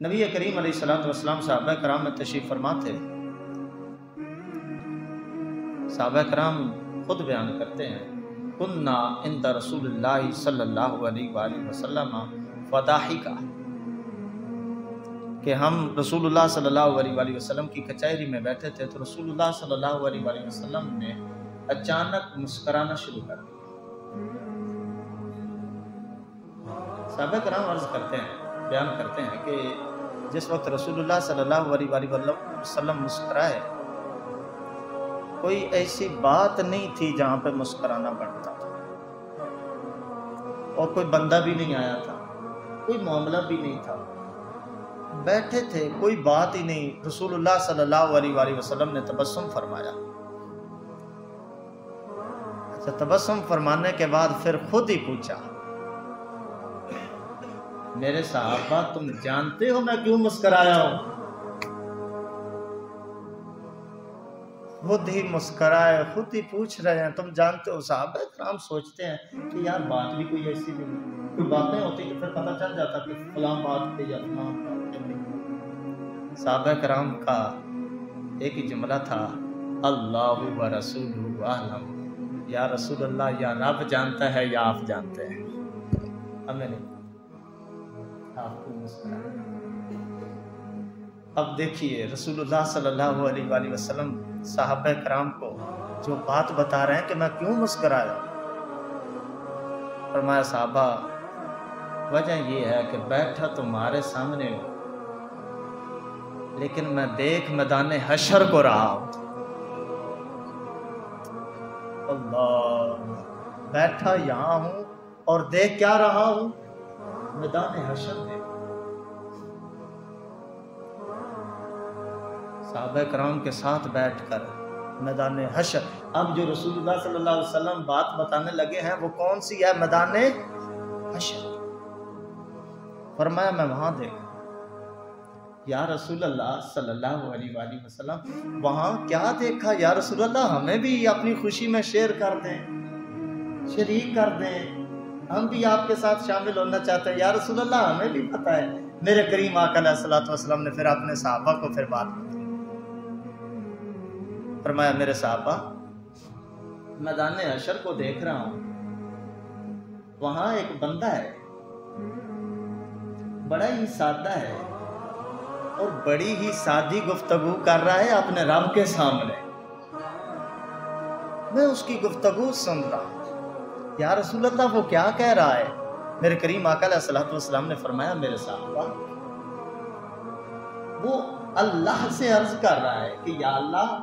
نبی کریم علیہ الصلوۃ والسلام صحابہ کرام میں تشریف فرما تھے۔ صحابہ کرام خود بیان کرتے ہیں، کننا عند رسول اللہ صلی اللہ علیہ وآلہ وسلم فضاحکا، کہ ہم رسول اللہ صلی اللہ علیہ وآلہ وسلم کی کچہری میں بیٹھے تھے تو رسول اللہ صلی اللہ علیہ وآلہ وسلم نے اچانک مسکرانا شروع کر دیا۔ صحابہ کرام عرض کرتے ہیں، بیان کرتے ہیں کہ جس وقت رسول اللہ صلی اللہ علیہ وآلہ وسلم مسکرائے، کوئی ایسی بات نہیں تھی جہاں پہ مسکرانا پڑتا تھا، اور کوئی بندہ بھی نہیں آیا تھا، کوئی معاملہ بھی نہیں تھا، بیٹھے تھے، کوئی بات ہی نہیں۔ رسول اللہ صلی اللہ علیہ وآلہ وسلم نے تبسم فرمایا۔ اچھا، تبسم فرمانے کے بعد پھر خود ہی پوچھا، میرے صحابہ تم جانتے ہو میں کیوں مسکرایا ہوں؟ خود ہی مسکرائے، خود ہی پوچھ رہے ہیں تم جانتے ہو؟ صحابہ کرام سوچتے ہیں کہ یار بات بھی کوئی ایسی نہیں، کوئی باتیں ہوتی تو پھر پتہ چل جاتا کہ فلاں بات پہ یا فلاں بات پہ نہیں۔ صحابہ کرام کا ایک ہی جملہ تھا، اللہ و رسولہ اعلم، یا رسول اللہ یا رب جانتا ہے یا آپ جانتے ہیں، ہمیں نہیں۔ آپ کو مسکرائے۔ اب دیکھیے رسول اللہ صلی اللہ علیہ وآلہ وسلم صحابہ کرام کو جو بات بتا رہے ہیں کہ میں کیوں مسکرایا، فرمایا صحابہ وجہ یہ ہے کہ بیٹھا تمہارے سامنے ہوں لیکن میں دیکھ میدان حشر کو رہا ہوں۔ اللہ، بیٹھا یہاں ہوں اور دیکھ کیا رہا ہوں؟ میدان حشر میں۔ صحابہ کرام کے ساتھ بیٹھ کر میدان حشر، اب جو رسول اللہ صلی اللہ علیہ وسلم بات بتانے لگے ہیں وہ کون سی ہے؟ میدان حشر۔ فرمایا میں وہاں دیکھا۔ یا رسول اللہ صلی اللہ علیہ وآلہ وسلم وہاں کیا دیکھا یا رسول اللہ؟ ہمیں بھی اپنی خوشی میں شیئر کر دیں، شریک کر دیں، ہم بھی آپ کے ساتھ شامل ہونا چاہتے ہیں یا رسول اللہ، ہمیں بھی پتہ ہے۔ میرے کریم آقا علیہ الصلوۃ والسلام نے پھر اپنے صحابہ کو پھر بات بتائی، فرمایا میرے صحابہ میدان حشر کو دیکھ رہا ہوں، وہاں ایک بندہ ہے، بڑا ہی سادہ ہے اور بڑی ہی سادی گفتگو کر رہا ہے اپنے رب کے سامنے، میں اس کی گفتگو سن رہا ہوں۔ یا رسول اللہ وہ کیا کہہ رہا ہے؟ میرے کریم آقا علیہ الصلوۃ والسلام نے فرمایا میرے صحابہ وہ اللہ سے عرض کر رہا ہے کہ یا اللہ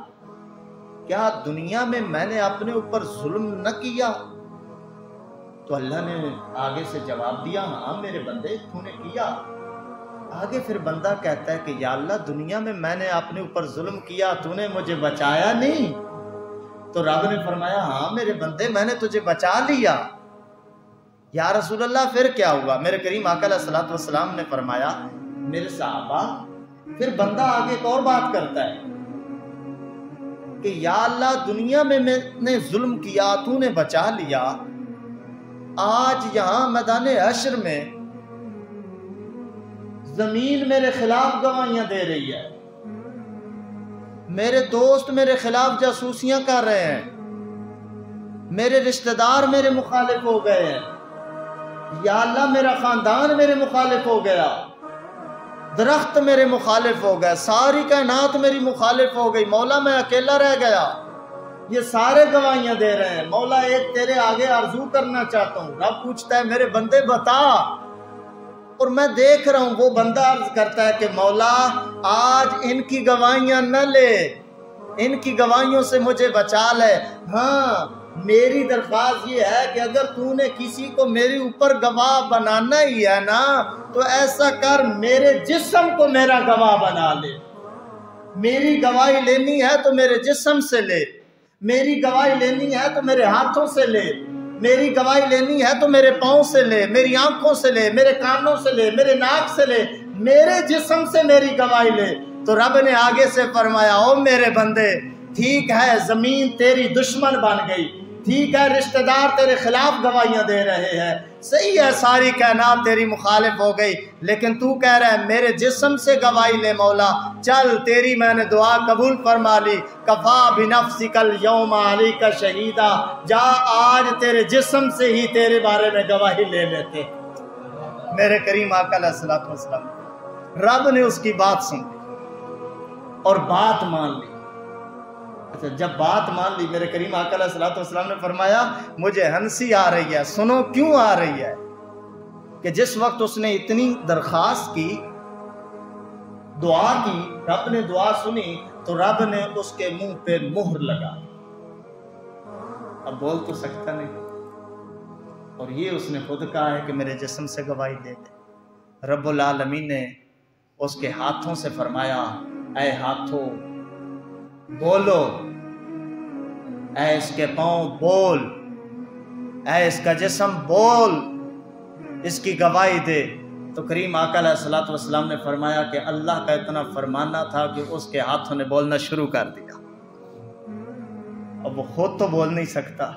کیا دنیا میں میں نے اپنے اوپر ظلم نہ کیا؟ تو اللہ نے آگے سے جواب دیا، ہاں میرے بندے تو نے کیا۔ آگے پھر بندہ کہتا ہے کہ یا اللہ دنیا میں نے اپنے اوپر ظلم کیا، تو نے مجھے بچایا نہیں؟ تو رب نے فرمایا ہاں میرے بندے میں نے تجھے بچا لیا۔ یا رسول اللہ پھر کیا ہوا؟ میرے کریم آقا علیہ الصلوۃ والسلام نے فرمایا میرے صحابہ پھر بندہ آگے ایک اور بات کرتا ہے کہ یا اللہ دنیا میں نے ظلم کیا، تو نے بچا لیا، آج یہاں میدان حشر میں زمین میرے خلاف گواہیاں دے رہی ہے، میرے دوست میرے خلاف جاسوسیاں کر رہے ہیں، میرے رشتہ دار میرے مخالف ہو گئے ہیں، یا اللہ میرا خاندان میرے مخالف ہو گیا، درخت میرے مخالف ہو گئے، ساری کائنات میری مخالف ہو گئی، مولا میں اکیلا رہ گیا، یہ سارے گواہیاں دے رہے ہیں، مولا ایک تیرے آگے آرزو کرنا چاہتا ہوں۔ رب پوچھتا ہے میرے بندے بتا، اور میں دیکھ رہا ہوں وہ بندہ عرض کرتا ہے کہ مولا آج ان کی گواہیاں نہ لے، ان کی گواہیوں سے مجھے بچا لے، ہاں میری درخواست یہ ہے کہ اگر تو نے کسی کو میرے اوپر گواہ بنانا ہی ہے نا تو ایسا کر میرے جسم کو میرا گواہ بنا لے، میری گواہی لینی ہے تو میرے جسم سے لے، میری گواہی لینی ہے تو میرے ہاتھوں سے لے، میری گواہی لینی ہے تو میرے پاؤں سے لے، میری آنکھوں سے لے، میرے کانوں سے لے، میرے ناک سے لے، میرے جسم سے میری گواہی لے۔ تو رب نے آگے سے فرمایا او میرے بندے ٹھیک ہے زمین تیری دشمن بن گئی، ٹھیک ہے رشتہ دار تیرے خلاف گواہیاں دے رہے ہیں، صحیح ہے ساری کائنات تیری مخالف ہو گئی، لیکن تو کہہ رہا ہے میرے جسم سے گواہی لے مولا، چل تیری میں نے دعا قبول فرما لی، کفا بنفسک اليوم علیک شہیدا، جا آج تیرے جسم سے ہی تیرے بارے میں گواہی لے لیتے۔ میرے کریم آقا علیہ الصلوۃ والسلام، رب نے اس کی بات سن اور بات مان لی۔ اچھا جب بات مان لی، میرے کریم آقا علیہ الصلوۃ والسلام نے فرمایا مجھے ہنسی آ رہی ہے، سنو کیوں آ رہی ہے، کہ جس وقت اس نے اتنی درخواست کی، دعا کی، رب نے دعا سنی تو رب نے اس کے منہ پہ مہر لگا، اب بول تو سکتا نہیں، اور یہ اس نے خود کہا ہے کہ میرے جسم سے گواہی دے دے۔ رب العالمین نے اس کے ہاتھوں سے فرمایا اے ہاتھوں بولو، اے اس کے پاؤں بول، اے اس کا جسم بول، اس کی گواہی دے۔ تو کریم آقا علیہ الصلوۃ والسلام نے فرمایا کہ اللہ کا اتنا فرمانا تھا کہ اس کے ہاتھوں نے بولنا شروع کر دیا۔ اب وہ خود تو بول نہیں سکتا،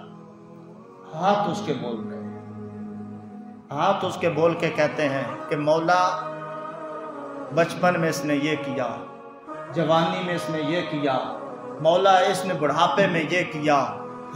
ہاتھ اس کے بول رہے ہیں، ہاتھ اس کے بول کے کہتے ہیں کہ مولا بچپن میں اس نے یہ کیا، جوانی میں اس نے یہ کیا، مولا اس نے بڑھاپے میں یہ کیا،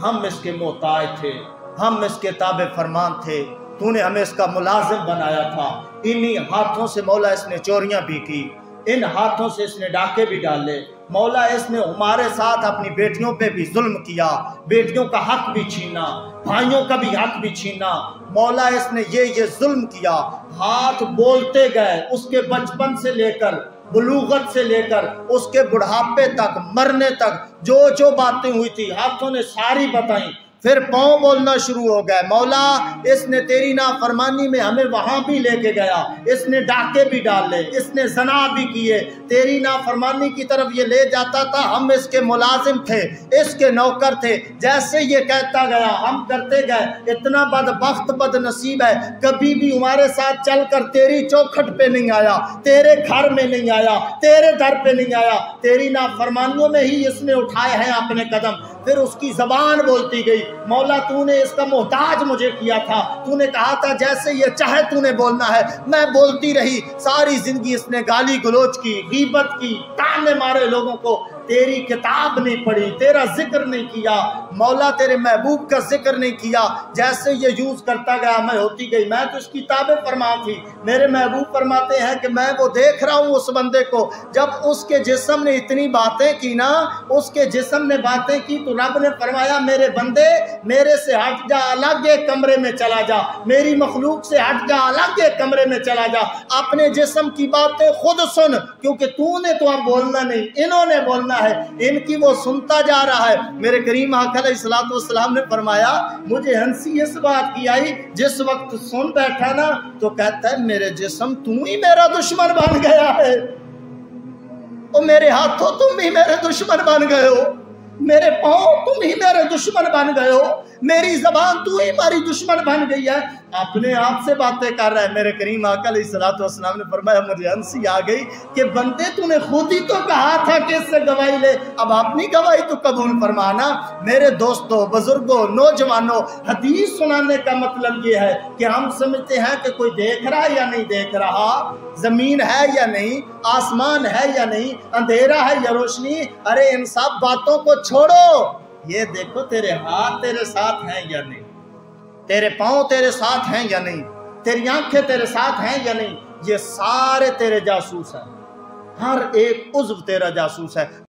ہم اس کے محتاج تھے، ہم اس کے تابع فرمان تھے، تو نے ہمیں اس کا ملازم بنایا تھا، انہی ہاتھوں سے مولا اس نے چوریاں بھی کی، ان ہاتھوں سے اس نے ڈاکے بھی ڈالے، مولا اس نے ہمارے ساتھ اپنی بیٹیوں پہ بھی ظلم کیا، بیٹیوں کا حق بھی چھینا، بھائیوں کا بھی حق بھی چھینا، مولا اس نے یہ ظلم کیا۔ ہاتھ بولتے گئے، اس کے بچپن سے لے کر بلوغت سے لے کر اس کے بڑھاپے تک، مرنے تک جو باتیں ہوئی تھی ہاتھوں نے ساری بتائیں۔ پھر پاؤں بولنا شروع ہو گئے، مولا اس نے تیری نافرمانی میں ہمیں وہاں بھی لے کے گیا، اس نے ڈاکے بھی ڈالے، اس نے زنا بھی کیے، تیری نافرمانی کی طرف یہ لے جاتا تھا، ہم اس کے ملازم تھے، اس کے نوکر تھے، جیسے یہ کہتا گیا ہم کرتے گئے۔ اتنا بدبخت بد نصیب ہے، کبھی بھی ہمارے ساتھ چل کر تیری چوکھٹ پہ نہیں آیا، تیرے گھر میں نہیں آیا، تیرے در پہ نہیں آیا، تیری نافرمانیوں میں ہی اس نے اٹھائے ہیں اپنے قدم۔ پھر اس کی زبان بولتی گئی، مولا تو نے اس کا محتاج مجھے کیا تھا، تو نے کہا تھا جیسے یہ چاہے تو نے بولنا ہے، میں بولتی رہی۔ ساری زندگی اس نے گالی گلوچ کی، غیبت کی، تانے مارے لوگوں کو، تیری کتاب نہیں پڑھی، تیرا ذکر نہیں کیا، مولا تیرے محبوب کا ذکر نہیں کیا۔ جیسے یہ یوز کرتا گیا میں ہوتی گئی، میں تو اس کی تابع فرمان تھی۔ میرے محبوب فرماتے ہیں کہ میں وہ دیکھ رہا ہوں اس بندے کو، جب اس کے جسم نے اتنی باتیں کی نا، اس کے جسم نے باتیں کی تو رب نے فرمایا میرے بندے میرے سے ہٹ جا، الگ ایک کمرے میں چلا جا، میری مخلوق سے ہٹ جا، الگ ایک کمرے میں چلا جا، اپنے جسم کی باتیں خود سن، کیونکہ تو نے تو اب بولنا نہیں، انہوں نے بولنا ہے، ان کی وہ سنتا جا رہا ہے۔ میرے کریم آقا علیہ الصلوۃ والسلام نے فرمایا مجھے ہنسی اس بات کی آئی، جس وقت سن بیٹھا نا تو کہتا ہے میرے جسم تم ہی میرا دشمن بن گیا ہے، اور میرے ہاتھوں تم ہی میرے دشمن بن گئے ہو، میرے پاؤں تم ہی میرے دشمن بن گئے ہو، میری زبان تو ہی ہماری دشمن بن گئی ہے۔ اپنے آپ سے باتیں کر رہا ہے۔ میرے کریم آقا علیہ الصلوۃ والسلام نے فرمایا مجھے ہنسی آ گئی کہ بندے تو نے خود ہی تو کہا تھا کہ اس سے گواہی لے، اب اپنی گواہی تو قبول فرمانا۔ میرے دوستوں، بزرگوں، نوجوانوں، حدیث سنانے کا مطلب یہ ہے کہ ہم سمجھتے ہیں کہ کوئی دیکھ رہا ہے یا نہیں دیکھ رہا، زمین ہے یا نہیں، آسمان ہے یا نہیں، اندھیرا ہے یا روشنی، ارے ان سب باتوں کو چھوڑو، یہ دیکھو تیرے ہاتھ تیرے ساتھ ہیں یا نہیں، تیرے پاؤں تیرے ساتھ ہیں یا نہیں، تیری آنکھیں تیرے ساتھ ہیں یا نہیں، یہ سارے تیرے جاسوس ہیں، ہر ایک عضو تیرا جاسوس ہے۔